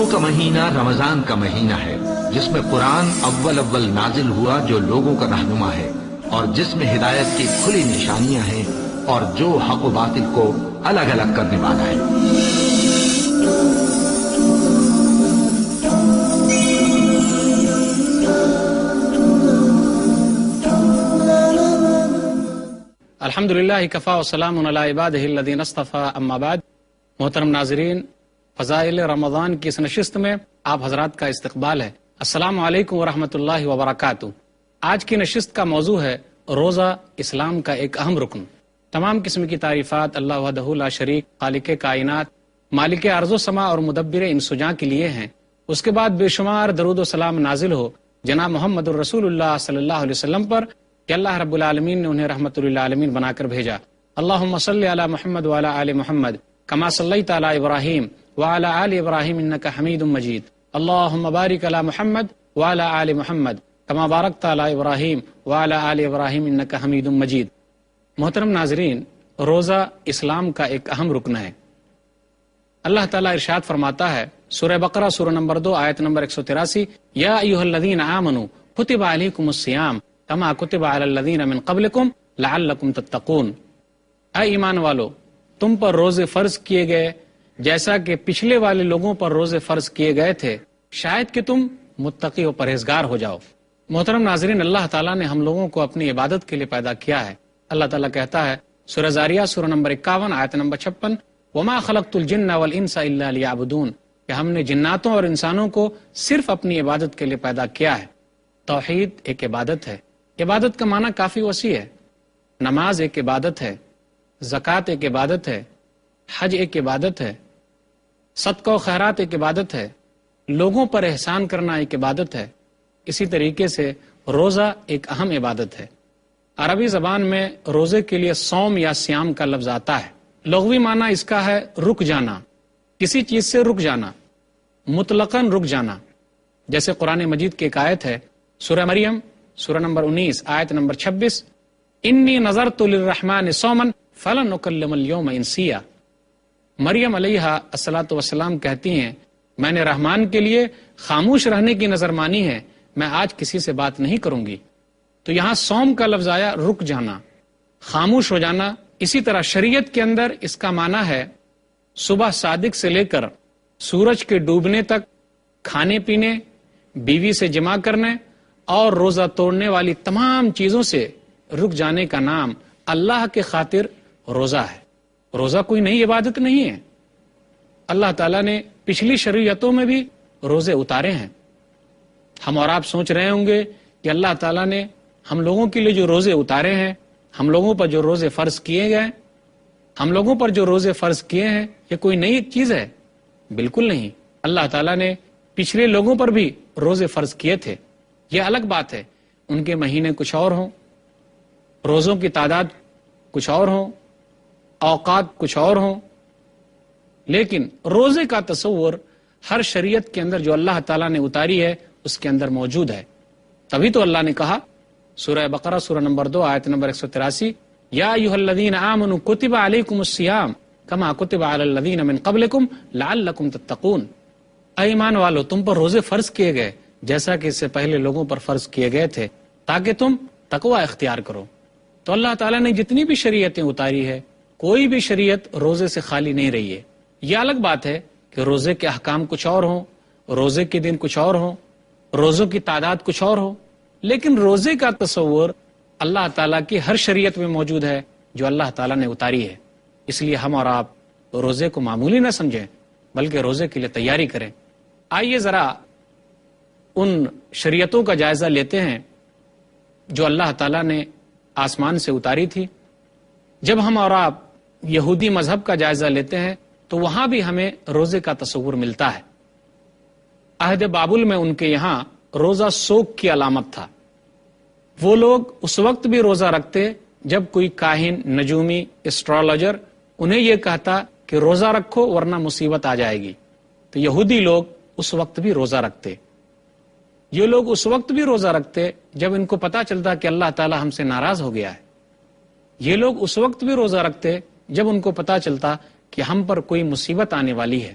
روزوں کا مہینہ رمضان کا مہینہ ہے، جس میں قرآن اول نازل ہوا جو لوگوں کا رہنما ہے، اور جس میں ہدایت کی کھلی نشانیاں ہیں، اور جو حق و باطل کو الگ الگ کرنے والا ہے۔ الحمدللہ کفا وسلام علی عبادہ الذین اصطفیٰ، اما بعد۔ محترم ناظرین، فضائل رمضان کی اس نشست میں آپ حضرات کا استقبال ہے۔ السلام علیکم ورحمۃ اللہ وبرکاتہ۔ آج کی نشست کا موضوع ہے روزہ اسلام کا ایک اہم رکن۔ تمام قسم کی تعریفات اللہ وحدہ لا شریک، خالق کائنات، مالک ارض و سما اور مدبر انسجاں کے لیے ہیں۔ اس کے بعد بے شمار درود و سلام نازل ہو جناب محمد الرسول اللہ صلی اللہ علیہ وسلم پر کہ اللہ رب العالمین نے انہیں رحمت للعالمین بنا کر بھیجا۔ اللہم صلی علی محمد وعلی آل محمد کما صلیت علی ابراہیم وعلی آل ابراہیم انک حمید مجید۔ اللہم بارک علی محمد وعلی آل محمد کما بارکت علی ابراہیم وعلی آل ابراہیم انک حمید مجید۔ محترم ناظرین، روزہ اسلام کا ایک اہم رکن ہے۔ اللہ تعالیٰ ارشاد فرماتا ہے سورہ بقرہ سورہ نمبر 2 آیت نمبر 183، یا ایھا الذین آمنوا کتب علیکم الصیام کما کتب علی الذین من قبلکم لعلکم تتقون۔ اے ایمان والو، تم پر روزے فرض کیے گئے جیسا کہ پچھلے والے لوگوں پر روزے فرض کیے گئے تھے، شاید کہ تم متقی و پرہیزگار ہو جاؤ۔ محترم ناظرین، اللہ تعالیٰ نے ہم لوگوں کو اپنی عبادت کے لیے پیدا کیا ہے۔ اللہ تعالیٰ کہتا ہے سورہ زاریات سورہ نمبر 51 آیت نمبر 56، وما خلقت الجن والانس الا لیعبدون، کہ ہم نے جناتوں اور انسانوں کو صرف اپنی عبادت کے لیے پیدا کیا ہے۔ توحید ایک عبادت ہے۔ عبادت کا معنی کافی وسیع ہے۔ نماز ایک عبادت ہے، زکوٰۃ ایک عبادت ہے، حج ایک عبادت ہے، صدقہ و خیرات ایک عبادت ہے، لوگوں پر احسان کرنا ایک عبادت ہے۔ اسی طریقے سے روزہ ایک اہم عبادت ہے۔ عربی زبان میں روزے کے لیے صوم یا صیام کا لفظ آتا ہے۔ لغوی معنی اس کا ہے رک جانا، کسی چیز سے رک جانا، مطلقاً رک جانا۔ جیسے قرآن مجید کی ایک آیت ہے سورہ مریم سورہ نمبر 19 آیت نمبر 26، انی نظرت للرحمن صوما فلن اکلم اليوم انسیا۔ مریم علیہ الصلاۃ والسلام کہتی ہیں میں نے رحمان کے لیے خاموش رہنے کی نظر مانی ہے، میں آج کسی سے بات نہیں کروں گی۔ تو یہاں صوم کا لفظ آیا رک جانا، خاموش ہو جانا۔ اسی طرح شریعت کے اندر اس کا معنی ہے صبح صادق سے لے کر سورج کے ڈوبنے تک کھانے پینے، بیوی سے جمع کرنے اور روزہ توڑنے والی تمام چیزوں سے رک جانے کا نام اللہ کے خاطر روزہ ہے۔ روزہ کوئی نئی عبادت نہیں ہے۔ اللہ تعالیٰ نے پچھلی شریعتوں میں بھی روزے اتارے ہیں۔ ہم اور آپ سوچ رہے ہوں گے کہ اللہ تعالیٰ نے ہم لوگوں کے لیے جو روزے اتارے ہیں، ہم لوگوں پر جو روزے فرض کیے گئے، ہم لوگوں پر جو روزے فرض کیے ہیں، یہ کوئی نئی چیز ہے؟ بالکل نہیں۔ اللہ تعالیٰ نے پچھلے لوگوں پر بھی روزے فرض کیے تھے۔ یہ الگ بات ہے ان کے مہینے کچھ اور ہوں، روزوں کی تعداد کچھ اور ہوں، اوقات کچھ اور ہوں، لیکن روزے کا تصور ہر شریعت کے اندر جو اللہ تعالیٰ نے اتاری ہے اس کے اندر موجود ہے۔ تبھی تو اللہ نے کہا سورہ بقرہ سورہ نمبر 2 آیت نمبر 183، یا ایھا الذین آمنوا کتب علیکم الصیام کما کتب علی الذین من قبلکم لعلکم تتقون۔ اے ایمان والو، تم پر روزے فرض کیے گئے جیسا کہ اس سے پہلے لوگوں پر فرض کیے گئے تھے تاکہ تم تقوی اختیار کرو۔ تو اللہ تعالیٰ نے جتنی بھی شریعتیں اتاری ہے، کوئی بھی شریعت روزے سے خالی نہیں رہی ہے۔ یہ الگ بات ہے کہ روزے کے احکام کچھ اور ہوں، روزے کے دن کچھ اور ہوں، روزوں کی تعداد کچھ اور ہو، لیکن روزے کا تصور اللہ تعالیٰ کی ہر شریعت میں موجود ہے جو اللہ تعالیٰ نے اتاری ہے۔ اس لیے ہم اور آپ روزے کو معمولی نہ سمجھیں بلکہ روزے کے لیے تیاری کریں۔ آئیے ذرا ان شریعتوں کا جائزہ لیتے ہیں جو اللہ تعالیٰ نے آسمان سے اتاری تھی۔ جب ہم اور آپ یہودی مذہب کا جائزہ لیتے ہیں تو وہاں بھی ہمیں روزے کا تصور ملتا ہے۔ عہد بابل میں ان کے یہاں روزہ سوگ کی علامت تھا۔ وہ لوگ اس وقت بھی روزہ رکھتے جب کوئی کاہن، نجومی، اسٹرالوجر انہیں یہ کہتا کہ روزہ رکھو ورنہ مصیبت آ جائے گی، تو یہودی لوگ اس وقت بھی روزہ رکھتے۔ یہ لوگ اس وقت بھی روزہ رکھتے جب ان کو پتا چلتا کہ اللہ تعالی ہم سے ناراض ہو گیا ہے۔ یہ لوگ اس وقت بھی روزہ رکھتے جب ان کو پتا چلتا کہ ہم پر کوئی مصیبت آنے والی ہے۔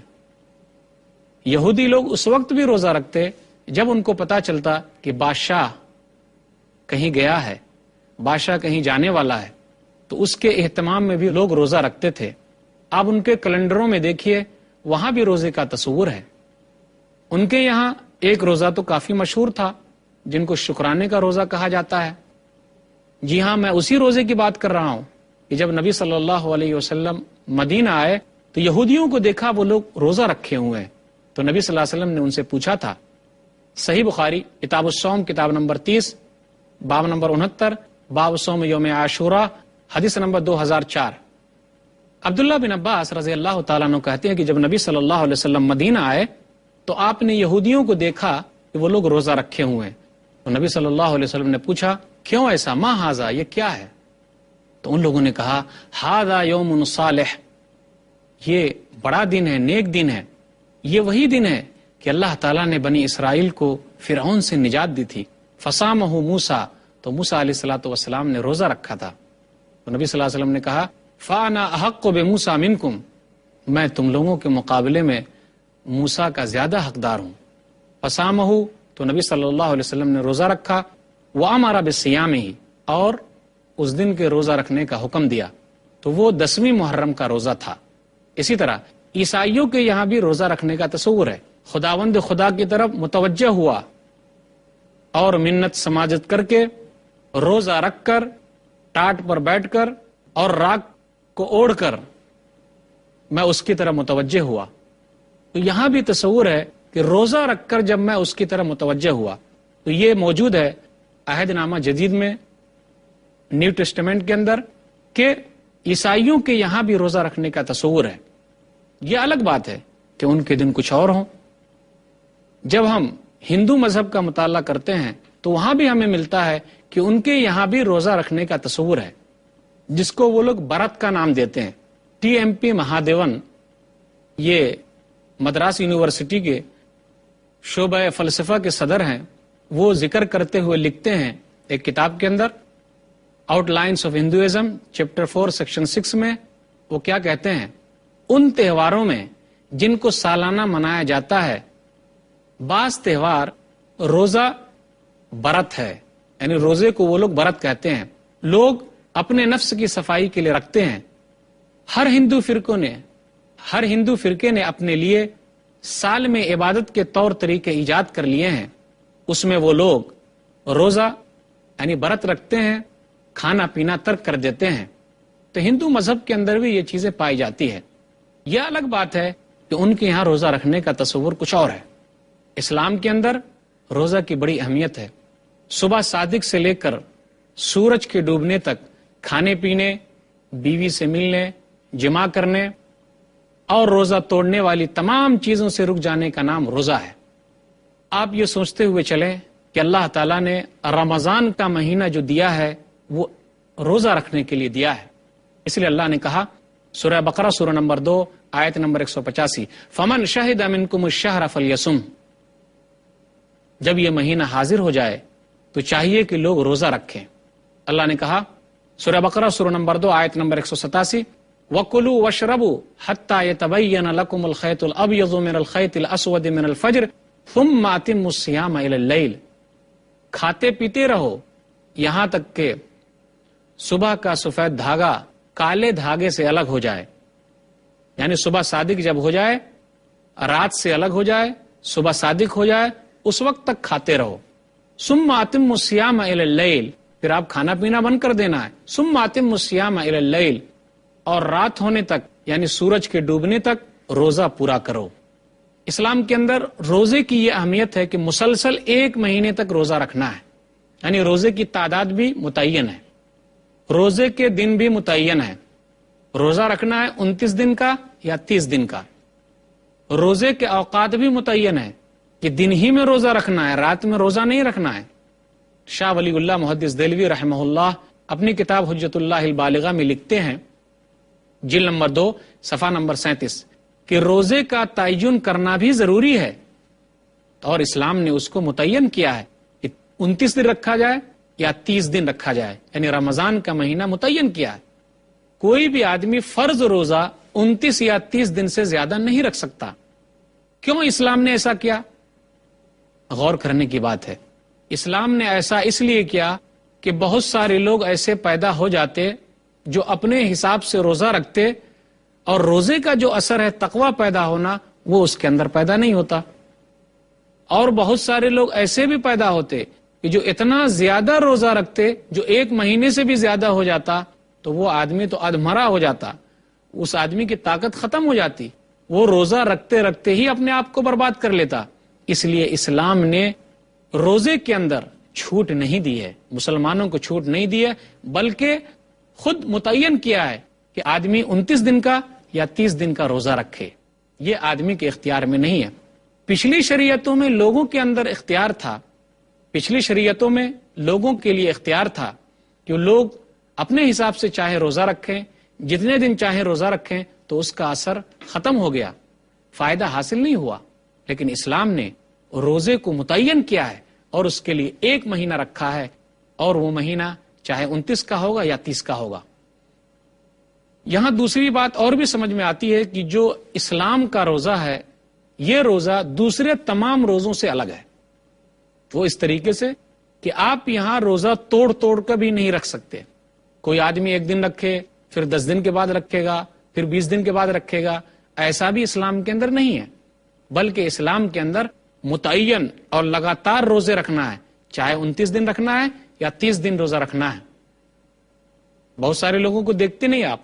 یہودی لوگ اس وقت بھی روزہ رکھتے جب ان کو پتا چلتا کہ بادشاہ کہیں گیا ہے، بادشاہ کہیں جانے والا ہے، تو اس کے اہتمام میں بھی لوگ روزہ رکھتے تھے۔ آپ ان کے کیلنڈروں میں دیکھیے، وہاں بھی روزے کا تصور ہے۔ ان کے یہاں ایک روزہ تو کافی مشہور تھا جن کو شکرانے کا روزہ کہا جاتا ہے۔ جی ہاں، میں اسی روزے کی بات کر رہا ہوں کہ جب نبی صلی اللہ علیہ وسلم مدینہ آئے تو یہودیوں کو دیکھا وہ لوگ روزہ رکھے ہوئے ہیں، تو نبی صلی اللہ علیہ وسلم نے ان سے پوچھا تھا۔ صحیح بخاری کتاب الصوم کتاب نمبر 30 باب نمبر 69 باب صوم یوم عاشورہ حدیث نمبر 2004۔ عبداللہ بن عباس رضی اللہ تعالیٰ عنہ کہتے ہیں کہ جب نبی صلی اللہ علیہ وسلم مدینہ آئے تو آپ نے یہودیوں کو دیکھا کہ وہ لوگ روزہ رکھے ہوئے ہیں، تو نبی صلی اللہ علیہ وسلم نے پوچھا کیوں ایسا، ما ھذا، یہ کیا ہے؟ تو ان لوگوں نے کہا ھذا یوم صالح، یہ بڑا دن ہے، نیک دن ہے، یہ وہی دن ہے کہ اللہ تعالیٰ نے بنی اسرائیل کو فرعون سے نجات دی تھی۔ فصامہ موسیٰ، تو موسیٰ علیہ الصلوۃ والسلام نے روزہ رکھا تھا۔ تو نبی صلی اللہ علیہ وسلم نے کہا فانا احق بموسیٰ منکم، میں تم لوگوں کے مقابلے میں موسیٰ کا زیادہ حقدار ہوں۔ فصامہ، تو نبی صلی اللہ علیہ وسلم نے روزہ رکھا، وامر بصیامہ، اور اس دن کے روزہ رکھنے کا حکم دیا، تو وہ 10ویں محرم کا روزہ تھا۔ اسی طرح عیسائیوں کے یہاں بھی روزہ رکھنے کا تصور ہے۔ خداوند خدا کی طرف متوجہ ہوا اور منت سماجت کر کے روزہ رکھ کر ٹاٹ پر بیٹھ کر اور راگ کو اوڑھ کر میں اس کی طرف متوجہ ہوا۔ تو یہاں بھی تصور ہے کہ روزہ رکھ کر جب میں اس کی طرف متوجہ ہوا، تو یہ موجود ہے عہد نامہ جدید میں، نیو ٹیسٹمنٹ کے اندر، کہ عیسائیوں کے یہاں بھی روزہ رکھنے کا تصور ہے۔ یہ الگ بات ہے کہ ان کے دن کچھ اور ہوں۔ جب ہم ہندو مذہب کا مطالعہ کرتے ہیں تو وہاں بھی ہمیں ملتا ہے کہ ان کے یہاں بھی روزہ رکھنے کا تصور ہے، جس کو وہ لوگ برت کا نام دیتے ہیں۔ ٹی ایم پی مہادیون، یہ مدراس یونیورسٹی کے شعبہ فلسفہ کے صدر ہیں، وہ ذکر کرتے ہوئے لکھتے ہیں ایک کتاب کے اندر، out lines of Hinduism chapter 4 section 6 میں، وہ کیا کہتے ہیں، ان تہواروں میں جن کو سالانہ منایا جاتا ہے، بعض تہوار روزہ برت ہے، یعنی روزے کو وہ لوگ برت کہتے ہیں، لوگ اپنے نفس کی صفائی کے لیے رکھتے ہیں۔ ہر ہندو فرقے نے اپنے لیے سال میں عبادت کے طور طریقے ایجاد کر لیے ہیں، اس میں وہ لوگ روزہ یعنی برت رکھتے ہیں، کھانا پینا ترک کر دیتے ہیں۔ تو ہندو مذہب کے اندر بھی یہ چیزیں پائی جاتی ہے۔ یہ الگ بات ہے کہ ان کے یہاں روزہ رکھنے کا تصور کچھ اور ہے۔ اسلام کے اندر روزہ کی بڑی اہمیت ہے۔ صبح صادق سے لے کر سورج کے ڈوبنے تک کھانے پینے، بیوی سے ملنے، جماع کرنے اور روزہ توڑنے والی تمام چیزوں سے رک جانے کا نام روزہ ہے۔ آپ یہ سوچتے ہوئے چلیں کہ اللہ تعالیٰ نے رمضان کا مہینہ جو دیا ہے وہ روزہ رکھنے کے لیے دیا ہے، اس لیے اللہ نے کہا سورہ بقرہ سورہ نمبر 2 آیت نمبر 185، فمن شہد منکم الشہر فلیصم، جب یہ مہینہ حاضر ہو جائے تو چاہیے کہ لوگ روزہ رکھیں۔ اللہ نے کہا سورہ بقرہ سورہ نمبر 2 آیت نمبر 187، وَكُلُوا وَاشْرَبُوا حَتَّى يَتَبَيَّنَ لَكُمُ الْخَيْطُ الْأَبْيَضُ مِنَ الْخَيْطِ الْأَسْوَدِ مِنَ الْفَجْرِ ثُمَّ أَتِمُّوا الصِّيَامَ إِلَى اللَّيْلِ، کھاتے پیتے رہو یہاں تک کہ صبح کا سفید دھاگا کالے دھاگے سے الگ ہو جائے، یعنی صبح صادق جب ہو جائے، رات سے الگ ہو جائے، صبح صادق ہو جائے، اس وقت تک کھاتے رہو۔ ثُمَّ أَتِمُّوا الصِّيَامَ إِلَى اللَّيْلِ، پھر آپ کھانا پینا بند کر دینا ہے۔ ثُمَّ أَتِمُّوا الصِّيَامَ إِلَى اللَّيْلِ، اور رات ہونے تک یعنی سورج کے ڈوبنے تک روزہ پورا کرو۔ اسلام کے اندر روزے کی یہ اہمیت ہے کہ مسلسل 1 مہینے تک روزہ رکھنا ہے، یعنی روزے کی تعداد بھی متعین ہے، روزے کے دن بھی متعین ہے۔ روزہ رکھنا ہے 29 دن کا یا 30 دن کا۔ روزے کے اوقات بھی متعین ہے کہ دن ہی میں روزہ رکھنا ہے، رات میں روزہ نہیں رکھنا ہے۔ شاہ ولی اللہ محدث دہلوی رحمہ اللہ اپنی کتاب حجت اللہ البالغہ میں لکھتے ہیں، جلد نمبر 2 صفحہ نمبر 37، کہ روزے کا تعین کرنا بھی ضروری ہے، اور اسلام نے اس کو متعین کیا ہے کہ 29 دن رکھا جائے یا 30 دن رکھا جائے، یعنی رمضان کا مہینہ متعین کیا ہے۔ کوئی بھی آدمی فرض روزہ 29 یا 30 دن سے زیادہ نہیں رکھ سکتا۔ کیوں اسلام نے ایسا کیا؟ غور کرنے کی بات ہے۔ اسلام نے ایسا اس لیے کیا کہ بہت سارے لوگ ایسے پیدا ہو جاتے جو اپنے حساب سے روزہ رکھتے، اور روزے کا جو اثر ہے تقوی پیدا ہونا، وہ اس کے اندر پیدا نہیں ہوتا۔ اور بہت سارے لوگ ایسے بھی پیدا ہوتے کہ جو اتنا زیادہ روزہ رکھتے، جو 1 مہینے سے بھی زیادہ ہو جاتا، تو وہ آدمی تو ادھمرا ہو جاتا، اس آدمی کی طاقت ختم ہو جاتی، وہ روزہ رکھتے رکھتے ہی اپنے آپ کو برباد کر لیتا۔ اس لیے اسلام نے روزے کے اندر چھوٹ نہیں دی ہے، مسلمانوں کو چھوٹ نہیں دی ہے، بلکہ خود متعین کیا ہے کہ آدمی 29 دن کا یا 30 دن کا روزہ رکھے۔ یہ آدمی کے اختیار میں نہیں ہے۔ پچھلی شریعتوں میں لوگوں کے اندر اختیار تھا، پچھلی شریعتوں میں لوگوں کے لیے اختیار تھا کہ لوگ اپنے حساب سے چاہے روزہ رکھیں، جتنے دن چاہے روزہ رکھیں، تو اس کا اثر ختم ہو گیا، فائدہ حاصل نہیں ہوا۔ لیکن اسلام نے روزے کو متعین کیا ہے اور اس کے لیے 1 مہینہ رکھا ہے، اور وہ مہینہ چاہے 29 کا ہوگا یا 30 کا ہوگا۔ یہاں دوسری بات اور بھی سمجھ میں آتی ہے کہ جو اسلام کا روزہ ہے، یہ روزہ دوسرے تمام روزوں سے الگ ہے۔ وہ اس طریقے سے کہ آپ یہاں روزہ توڑ توڑ کر بھی نہیں رکھ سکتے۔ کوئی آدمی 1 دن رکھے، پھر 10 دن کے بعد رکھے گا، پھر 20 دن کے بعد رکھے گا، ایسا بھی اسلام کے اندر نہیں ہے، بلکہ اسلام کے اندر متعین اور لگاتار روزے رکھنا ہے، چاہے 29 دن رکھنا ہے یا 30 دن روزہ رکھنا ہے۔ بہت سارے لوگوں کو دیکھتے نہیں آپ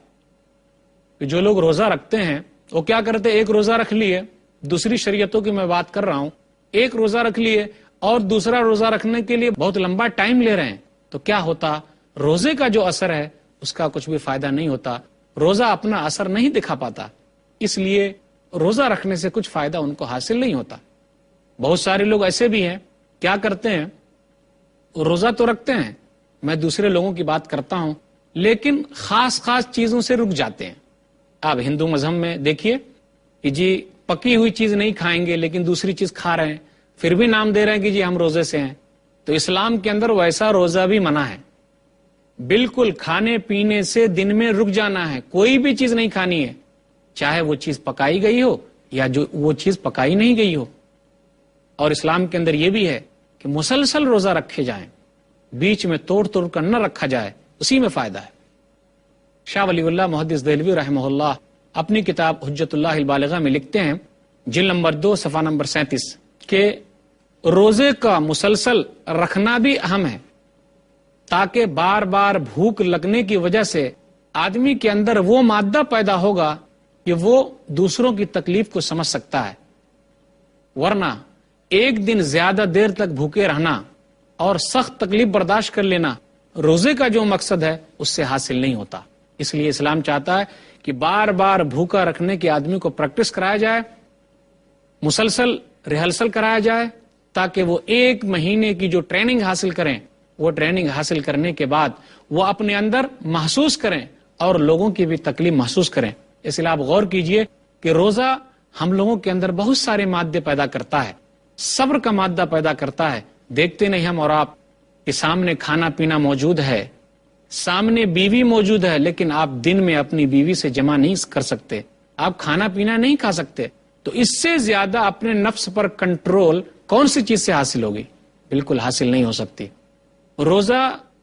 کہ جو لوگ روزہ رکھتے ہیں وہ کیا کرتے، 1 روزہ رکھ لیے، دوسری شریعتوں کی میں بات کر رہا ہوں، 1 روزہ رکھ لیے اور دوسرا روزہ رکھنے کے لیے بہت لمبا ٹائم لے رہے ہیں، تو کیا ہوتا، روزے کا جو اثر ہے اس کا کچھ بھی فائدہ نہیں ہوتا، روزہ اپنا اثر نہیں دکھا پاتا، اس لیے روزہ رکھنے سے کچھ فائدہ ان کو حاصل نہیں ہوتا۔ بہت سارے لوگ ایسے بھی ہیں، کیا کرتے ہیں، روزہ تو رکھتے ہیں، میں دوسرے لوگوں کی بات کرتا ہوں، لیکن خاص چیزوں سے رک جاتے ہیں۔ آپ ہندو مذہب میں دیکھیے کہ جی پکی ہوئی چیز نہیں کھائیں گے، لیکن دوسری چیز کھا رہے ہیں، پھر بھی نام دے رہے ہیں کہ جی ہم روزے سے ہیں۔ تو اسلام کے اندر ویسا روزہ بھی منع ہے، بالکل کھانے پینے سے دن میں رک جانا ہے، کوئی بھی چیز نہیں کھانی ہے، چاہے وہ چیز پکائی گئی ہو یا جو وہ چیز پکائی نہیں گئی ہو۔ اور اسلام کے اندر یہ بھی ہے کہ مسلسل روزہ رکھے جائیں، بیچ میں توڑ توڑ کر نہ رکھا جائے، اسی میں فائدہ ہے۔ شاہ ولی اللہ محدث دہلوی رحمہ اللہ اپنی کتاب حجت اللہ البالغہ میں لکھتے ہیں، جلد نمبر 2 صفحہ نمبر 37، کہ روزے کا مسلسل رکھنا بھی اہم ہے، تاکہ بار بار بھوک لگنے کی وجہ سے آدمی کے اندر وہ مادہ پیدا ہوگا کہ وہ دوسروں کی تکلیف کو سمجھ سکتا ہے، ورنہ 1 دن زیادہ دیر تک بھوکے رہنا اور سخت تکلیف برداشت کر لینا روزے کا جو مقصد ہے اس سے حاصل نہیں ہوتا۔ اس لیے اسلام چاہتا ہے کہ بار بار بھوکا رکھنے کے آدمی کو پریکٹس کرایا جائے، مسلسل ریہرسل کرایا جائے، تاکہ وہ 1 مہینے کی جو ٹریننگ حاصل کریں، وہ ٹریننگ حاصل کرنے کے بعد وہ اپنے اندر محسوس کریں اور لوگوں کی بھی تکلیف محسوس کریں۔ اس لیے آپ غور کیجئے کہ روزہ ہم لوگوں کے اندر بہت سارے مادے پیدا کرتا ہے، صبر کا مادہ پیدا کرتا ہے۔ دیکھتے نہیں ہم اور آپ کہ سامنے کھانا پینا موجود ہے، سامنے بیوی موجود ہے، لیکن آپ دن میں اپنی بیوی سے جمع نہیں کر سکتے، آپ کھانا پینا نہیں کھا سکتے، تو اس سے زیادہ اپنے نفس پر کنٹرول کون سی چیز سے حاصل ہوگی؟ بالکل حاصل نہیں ہو سکتی۔ روزہ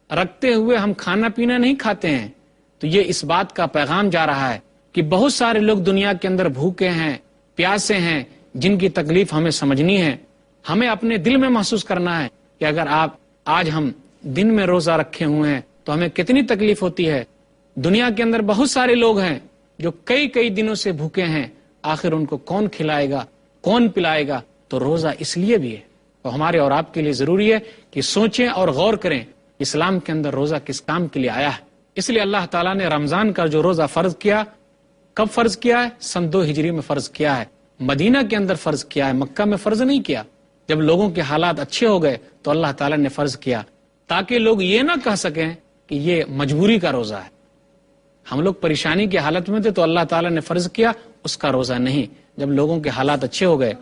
رکھتے ہوئے ہم کھانا پینا نہیں کھاتے ہیں، تو یہ اس بات کا پیغام جا رہا ہے کہ بہت سارے لوگ دنیا کے اندر بھوکے ہیں، پیاسے ہیں، جن کی تکلیف ہمیں سمجھنی ہے، ہمیں اپنے دل میں محسوس کرنا ہے کہ اگر آج ہم دن میں روزہ رکھے ہوئے ہیں تو ہمیں کتنی تکلیف ہوتی ہے۔ دنیا کے اندر بہت سارے لوگ ہیں جو کئی دنوں سے بھوکے ہیں، آخر ان کو کون کھلائے گا، کون پلائے گا؟ تو روزہ اس لیے بھی ہے، تو ہمارے اور آپ کے لیے ضروری ہے کہ سوچیں اور غور کریں اسلام کے اندر روزہ کس کام کے لیے آیا ہے۔ اس لیے اللہ تعالیٰ نے رمضان کا جو روزہ فرض کیا، کب فرض کیا ہے؟ سن 2 ہجری میں فرض کیا ہے، مدینہ کے اندر فرض کیا ہے، مکہ میں فرض نہیں کیا۔ جب لوگوں کے حالات اچھے ہو گئے تو اللہ تعالیٰ نے فرض کیا، تاکہ لوگ یہ نہ کہہ سکیں کہ یہ مجبوری کا روزہ ہے، ہم لوگ پریشانی کی حالت میں تھے تو اللہ تعالیٰ نے فرض کیا، اس کا روزہ نہیں۔ جب لوگوں کے حالات اچھے ہو گئے۔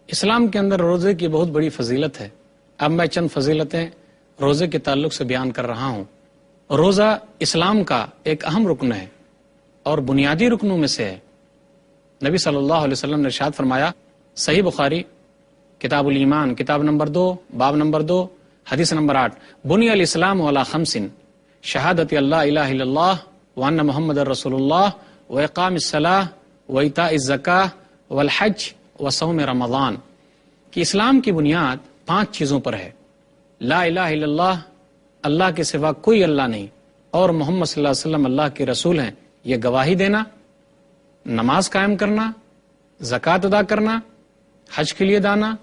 اسلام کے اندر روزے کی بہت بڑی فضیلت ہے، اب میں چند فضیلتیں روزے کے تعلق سے بیان کر رہا ہوں۔ روزہ اسلام کا ایک اہم رکن ہے اور بنیادی رکنوں میں سے ہے۔ نبی صلی اللہ علیہ وسلم نے ارشاد فرمایا صحیح بخاری کتاب الایمان کتاب نمبر 2 باب نمبر 2 حدیث نمبر 8 بنی الاسلام علی خمس شہادت اللہ الہ الا اللہ وان محمد رسول اللہ واقام الصلاۃ وایتاء الزکاۃ والحج وصوم رمضان کہ اسلام کی بنیاد 5 چیزوں پر ہے. لا الہ الا اللہ، اللہ کے سوا کوئی اللہ نہیں، اور محمد صلی اللہ علیہ وسلم اللہ کے رسول ہیں، یہ گواہی دینا، نماز قائم کرنا، زکوٰۃ ادا کرنا، حج کے لیے جانا،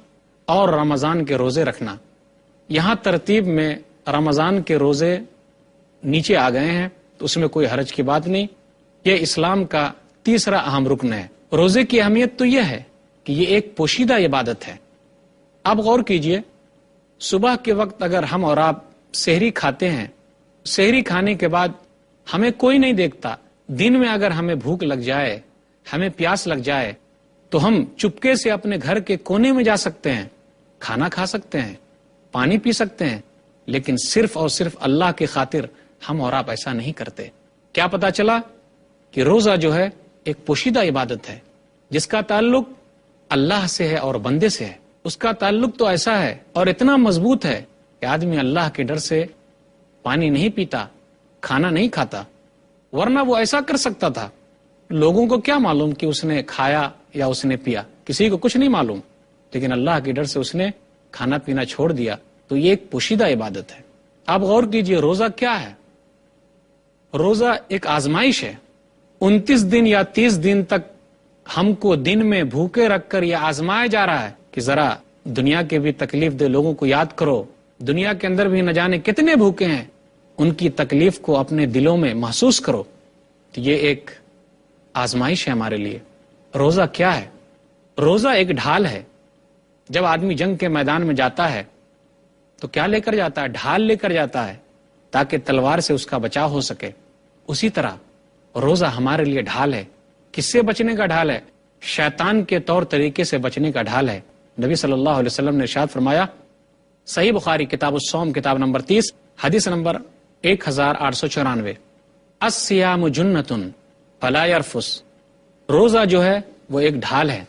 اور رمضان کے روزے رکھنا. یہاں ترتیب میں رمضان کے روزے نیچے آ گئے ہیں، تو اس میں کوئی حرج کی بات نہیں. یہ اسلام کا تیسرا اہم رکن ہے. روزے کی اہمیت تو یہ ہے کہ یہ ایک پوشیدہ عبادت ہے. آپ غور کیجئے، صبح کے وقت اگر ہم اور آپ سحری کھاتے ہیں، سحری کھانے کے بعد ہمیں کوئی نہیں دیکھتا، دن میں اگر ہمیں بھوک لگ جائے، ہمیں پیاس لگ جائے، تو ہم چپکے سے اپنے گھر کے کونے میں جا سکتے ہیں، کھانا کھا سکتے ہیں، پانی پی سکتے ہیں، لیکن صرف اور صرف اللہ کی خاطر ہم اور آپ ایسا نہیں کرتے. کیا پتا چلا کہ روزہ جو ہے ایک پوشیدہ عبادت ہے جس کا تعلق اللہ سے ہے اور بندے سے ہے. اس کا تعلق تو ایسا ہے اور اتنا مضبوط ہے کہ آدمی اللہ کے ڈر سے پانی نہیں پیتا، کھانا نہیں کھاتا، ورنہ وہ ایسا کر سکتا تھا. لوگوں کو کیا معلوم کہ اس نے کھایا یا اس نے پیا، کسی کو کچھ نہیں معلوم، لیکن اللہ کے ڈر سے اس نے کھانا پینا چھوڑ دیا. تو یہ ایک پوشیدہ عبادت ہے. آپ غور کیجئے، روزہ کیا ہے؟ روزہ ایک آزمائش ہے. 29 دن یا 30 دن تک ہم کو دن میں بھوکے رکھ کر یہ آزمایا جا رہا ہے کہ ذرا دنیا کے بھی تکلیف دے لوگوں کو یاد کرو. دنیا کے اندر بھی نہ جانے کتنے بھوکے ہیں، ان کی تکلیف کو اپنے دلوں میں محسوس کرو. تو یہ ایک آزمائش ہے ہمارے لیے. روزہ کیا ہے؟ روزہ ایک ڈھال ہے. جب آدمی جنگ کے میدان میں جاتا ہے تو کیا لے کر جاتا ہے؟ ڈھال لے کر جاتا ہے تاکہ تلوار سے اس کا بچاؤ ہو سکے. اسی طرح روزہ ہمارے لیے ڈھال ہے. کس سے بچنے کا ڈھال ہے؟ شیطان کے طور طریقے سے بچنے کا ڈھال ہے. نبی صلی اللہ علیہ وسلم نے ارشاد فرمایا، صحیح بخاری کتاب الصوم کتاب نمبر 30 حدیث نمبر 1894 الصیام جنۃ فلا یرفث. روزہ جو ہے وہ ایک ڈھال ہے.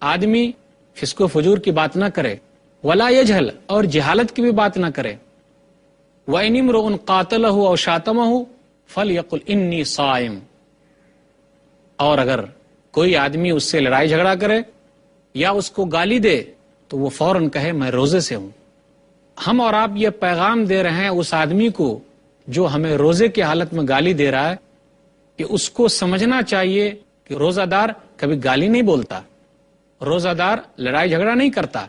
آدمی فسق و فجور کی بات نہ کرے، ولا یجہل، اور جہالت کی بھی بات نہ کرے. وَإِنِ امْرُؤٌ قَاتَلَهُ أَوْ شَاتَمَهُ فَلْيَقُلْ إِنِّي صَائِمٌ. اور اگر کوئی آدمی اس سے لڑائی جھگڑا کرے یا اس کو گالی دے تو وہ فوراً کہے میں روزے سے ہوں. ہم اور آپ یہ پیغام دے رہے ہیں اس آدمی کو جو ہمیں روزے کی حالت میں گالی دے رہا ہے کہ اس کو سمجھنا چاہیے کہ روزہ دار کبھی گالی نہیں بولتا، روزہ دار لڑائی جھگڑا نہیں کرتا.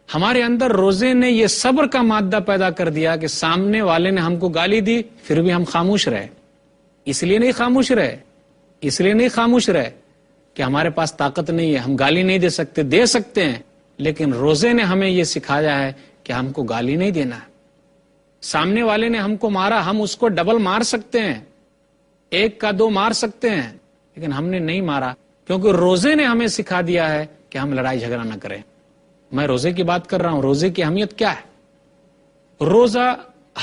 ہمارے اندر روزے نے یہ صبر کا مادہ پیدا کر دیا کہ سامنے والے نے ہم کو گالی دی پھر بھی ہم خاموش رہے. اس لیے نہیں خاموش رہے کہ ہمارے پاس طاقت نہیں ہے، ہم گالی نہیں دے سکتے ہیں، لیکن روزے نے ہمیں یہ سکھایا ہے کہ ہم کو گالی نہیں دینا ہے. سامنے والے نے ہم کو مارا، ہم اس کو ڈبل مار سکتے ہیں، 1 کا 2 مار سکتے ہیں، لیکن ہم نے نہیں مارا کیونکہ روزے نے ہمیں سکھا دیا ہے کہ ہم لڑائی جھگڑا نہ کریں. میں روزے کی بات کر رہا ہوں. روزے کی اہمیت کیا ہے؟ روزہ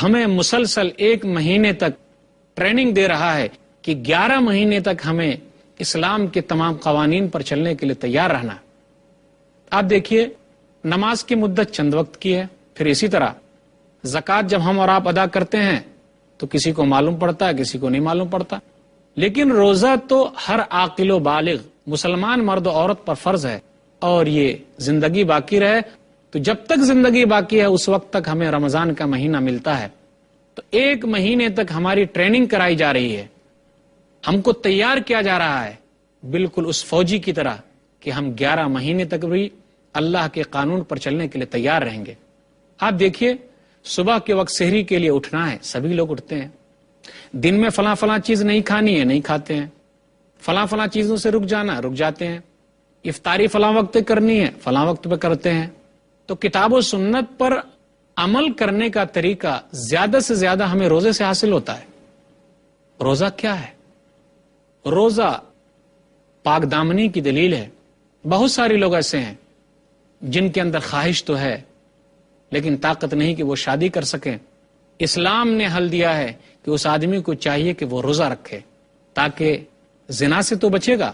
ہمیں مسلسل 1 مہینے تک ٹریننگ دے رہا ہے کہ 11 مہینے تک ہمیں اسلام کے تمام قوانین پر چلنے کے لیے تیار رہنا. آپ دیکھیے، نماز کی مدت چند وقت کی ہے. پھر اسی طرح زکوٰۃ جب ہم اور آپ ادا کرتے ہیں تو کسی کو معلوم پڑتا ہے، کسی کو نہیں معلوم پڑتا. لیکن روزہ تو ہر عاقل و بالغ مسلمان مرد و عورت پر فرض ہے، اور یہ زندگی باقی رہے تو جب تک زندگی باقی ہے اس وقت تک ہمیں رمضان کا مہینہ ملتا ہے. تو 1 مہینے تک ہماری ٹریننگ کرائی جا رہی ہے، ہم کو تیار کیا جا رہا ہے بالکل اس فوجی کی طرح کہ ہم 11 مہینے تک بھی اللہ کے قانون پر چلنے کے لیے تیار رہیں گے. آپ دیکھیے، صبح کے وقت سحری کے لیے اٹھنا ہے، سبھی لوگ اٹھتے ہیں. دن میں فلاں چیز نہیں کھانی ہے، نہیں کھاتے ہیں. فلاں چیزوں سے رک جانا، رک جاتے ہیں. افطاری فلاں وقت کرنی ہے، فلاں وقت پہ کرتے ہیں. تو کتاب و سنت پر عمل کرنے کا طریقہ زیادہ سے زیادہ ہمیں روزے سے حاصل ہوتا ہے. روزہ کیا ہے؟ روزہ پاک دامنی کی دلیل ہے. بہت سارے لوگ ایسے ہیں جن کے اندر خواہش تو ہے لیکن طاقت نہیں کہ وہ شادی کر سکیں. اسلام نے حل دیا ہے کہ اس آدمی کو چاہیے کہ وہ روزہ رکھے تاکہ زنا سے تو بچے گا،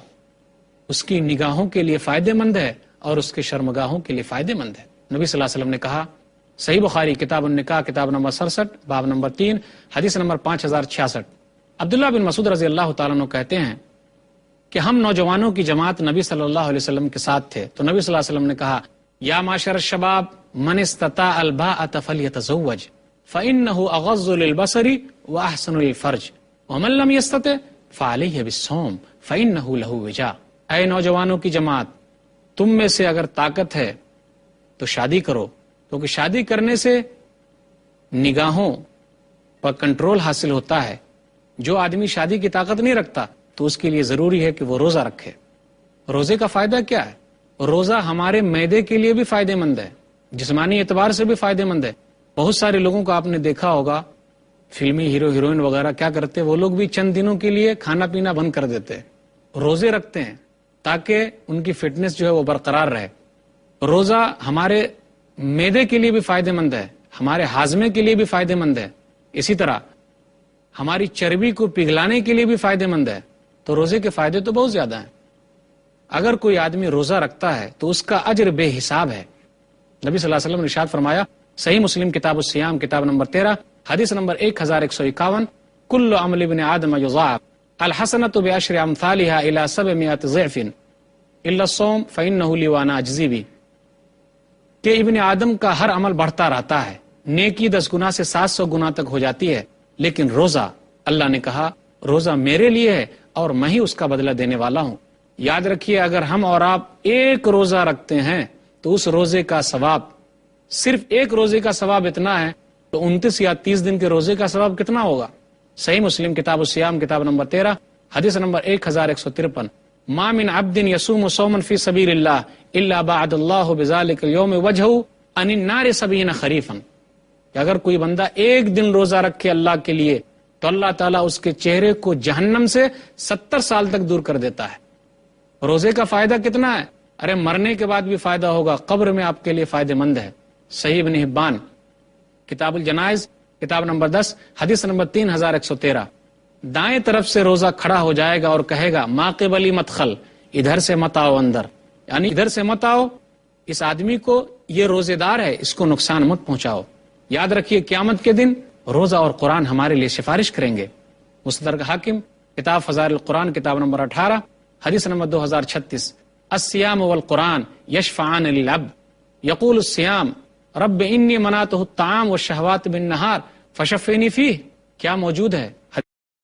اس کی نگاہوں کے لیے فائدہ مند ہے اور اس کے شرمگاہوں کے لیے فائدہ مند ہے۔ نبی صلی اللہ علیہ وسلم نے کہا، صحیح بخاری کتاب النکاح کتاب نمبر 67 باب نمبر 3 حدیث نمبر 5066، عبداللہ بن مسعود رضی اللہ تعالیٰ عنہ کہتے ہیں کہ ہم نوجوانوں کی جماعت نبی صلی اللہ علیہ وسلم کے ساتھ تھے، تو نبی صلی اللہ علیہ وسلم نے کہا، یا معشر الشباب من استطاع الباءة فلیتزوج فإنه اغض للبصر واحسن للفرج ومن لم يستطع فعلیہ بالصوم فإنه له وجاء۔ اے نوجوانوں کی جماعت، تم میں سے اگر طاقت ہے تو شادی کرو، کیونکہ شادی کرنے سے نگاہوں پر کنٹرول حاصل ہوتا ہے۔ جو آدمی شادی کی طاقت نہیں رکھتا تو اس کے لیے ضروری ہے کہ وہ روزہ رکھے۔ روزے کا فائدہ کیا ہے؟ روزہ ہمارے معدے کے لیے بھی فائدہ مند ہے، جسمانی اعتبار سے بھی فائدہ مند ہے۔ بہت سارے لوگوں کو آپ نے دیکھا ہوگا، فلمی ہیرو ہیروئن وغیرہ کیا کرتے، وہ لوگ بھی چند دنوں کے لیے کھانا پینا بند کر دیتے، روزے رکھتے ہیں تاکہ ان کی فٹنس جو ہے وہ برقرار رہے۔ روزہ ہمارے معدے کے لیے بھی فائدہ مند ہے، ہمارے ہاضمے کے لیے بھی فائدہ مند ہے، اسی طرح ہماری چربی کو پگھلانے کے لیے بھی فائدہ مند ہے۔ تو روزے کے فائدے تو بہت زیادہ ہیں۔ اگر کوئی آدمی روزہ رکھتا ہے تو اس کا اجر بے حساب ہے۔ نبی صلی اللہ علیہ وسلم نے ارشاد فرمایا، صحیح مسلم کتاب الصیام کتاب نمبر 13 حدیث نمبر 1151، کل عمل ابن آدم یضاعف الحسنۃ بعشر امثالها الى 700 ضعف الا الصوم فانه لی وانا اجزی بہ، کہ ابن آدم کا ہر عمل بڑھتا رہتا ہے، نیکی 10 گنا سے 700 گنا تک ہو جاتی ہے، لیکن روزہ، اللہ نے کہا روزہ میرے لیے ہے اور میں ہی اس کا بدلہ دینے والا ہوں۔ یاد رکھیے، اگر ہم اور آپ ایک روزہ رکھتے ہیں تو اس روزے کا ثواب، صرف ایک روزے کا ثواب اتنا ہے تو 29 یا 30 دن کے روزے کا ثواب کتنا ہوگا؟ صحیح مسلم کتاب الصیام کتاب نمبر 13 حدیث نمبر 1153، ما من عبد یصوم صوما فی سبیل اللہ الا بعد اللہ بذلک اليوم وجہہ عن النار 70 خریفا، کہ اگر کوئی بندہ ایک دن روزہ رکھے اللہ کے لیے تو اللہ تعالیٰ اس کے چہرے کو جہنم سے 70 سال تک دور کر دیتا ہے۔ روزے کا فائدہ کتنا ہے؟ ارے مرنے کے بعد بھی فائدہ ہوگا، قبر میں آپ کے لیے فائدہ مند ہے۔ صحیح ابن حبان کتاب الجنائز کتاب نمبر 10 حدیث نمبر 3113، دائیں طرف سے روزہ کھڑا ہو جائے گا اور کہے گا، ما قبلی مدخل، ادھر سے مت آؤ اندر، یعنی ادھر سے مت آؤ، اس آدمی کو، یہ روزے دار ہے، اس کو نقصان مت پہنچاؤ۔ یاد رکھیے قیامت کے دن روزہ اور قرآن ہمارے لیے سفارش کریں گے۔ مستدرک حاکم کتاب فضائل القرآن کتاب نمبر 18 حدیث نمبر 2036، الصیام والقرآن یشفعان للعبد یقول الصیام رب انی منعتہ الطعام والشہوات بالنہار فشفینی فیہ، کیا موجود ہے؟